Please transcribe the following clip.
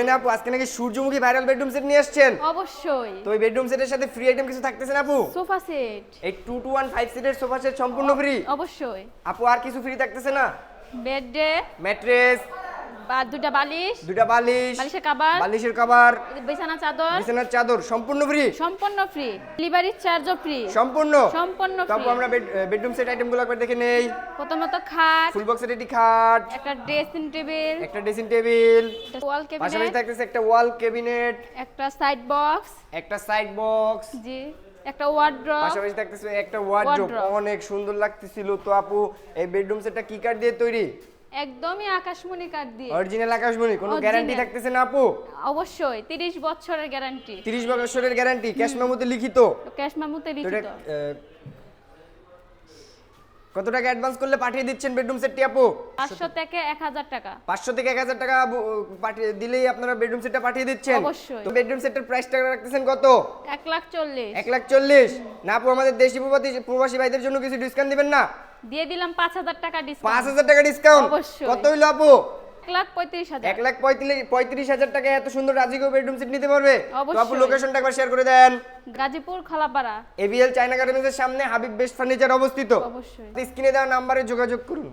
না আপু, আজকে নাকি সূর্যমুখী ভাইরাল বেডরুম সেট নিয়ে আসছেন। অবশ্যই। তো এই বেডরুম সেটের সাথে ফ্রি আইটেম কিছু থাকতেছে না আপু? Sofa set. এই 2 to 1 5 সিটের সোফা সেট সম্পূর্ণ ফ্রি। অবশ্যই। আপু আর কিছু ফ্রি থাকতেছে না? বেডে ম্যাট্রেস, বা দুটা বালিশ, দুটা বালিশ, বালিশের কভার, বালিশের কভার, বিছানা চাদর বিছানার চাদর সম্পূর্ণ ফ্রি। সম্পূর্ণ ফ্রি। ডেলিভারি চার্জও ফ্রি। সম্পূর্ণ সম্পূর্ণ তো আপু ফ্রি। আমরা বেডরুম সেট আইটেমগুলো একবার দেখে নেই। প্রথমত খাট, ফুল বক্সের একটি খাট, একটা ড্রেসিং টেবিল, একটা ড্রেসিং টেবিল, ওয়াল পাশাপাশি ক্যাবিনেট, থাকতেছে একটা ওয়াল ক্যাবিনেট, একটা সাইড বক্স, একটা সাইড বক্স, জি, একটা ওয়ার্ড্রপ, পাশাপাশি থাকতেছে একটা ওয়ার্ডরোব। Wardrobe। অনেক সুন্দর লাগতেছিল। তো আপু এই বেডরুম সেটটা কি কাঠ দিয়ে তৈরি? একদমই আকাশমণি কাঠ দিয়ে। অরিজিনাল আকাশমণি। কোনো Original। গ্যারান্টি থাকতেছে না আপু? অবশ্যই 30 বছরের গ্যারান্টি। 30 বছরের গ্যারান্টি, ক্যাশ মেমোতে লিখিত। ক্যাশ মেমোতে তো এটা, লিখিত। কত টাকা অ্যাডভান্স করলে পাঠিয়ে দিচ্ছেন বেডরুম সেটটি আপু? 500 থেকে 1000 টাকা। 500 থেকে 1000 টাকা পাঠিয়ে দিলেই আপনারা বেডরুম সেটটা পাঠিয়ে দিচ্ছেন। অবশ্যই। তো বেডরুম সেটের প্রাইসটা রাখতেছেন কত? 1,40,000 1,40,000। না আপু, আমাদের দেশি প্রবাসী ভাইদের জন্য কিছু ডিসকাউন্ট দিবেন না? দিয়ে দিলাম 5000 টাকা ডিসকাউন্ট। 5000 টাকা ডিসকাউন্ট। অবশ্যই। কত হইলো আপু? 1,35,000। 1,35,000 টাকায় এত সুন্দর রাজকীয় বেডরুম সেট নিতে পারবে? তো আপু অবশ্যই। লোকেশনটা একবার শেয়ার করে দেন। গাজীপুর খলাপাড়া। এবিএল চায়না গার্মেন্টসের সামনে হাবিব বেস্ট ফার্নিচার অবস্থিত। অবশ্যই। স্ক্রিনে দেওয়া নম্বরে যোগাযোগ করুন।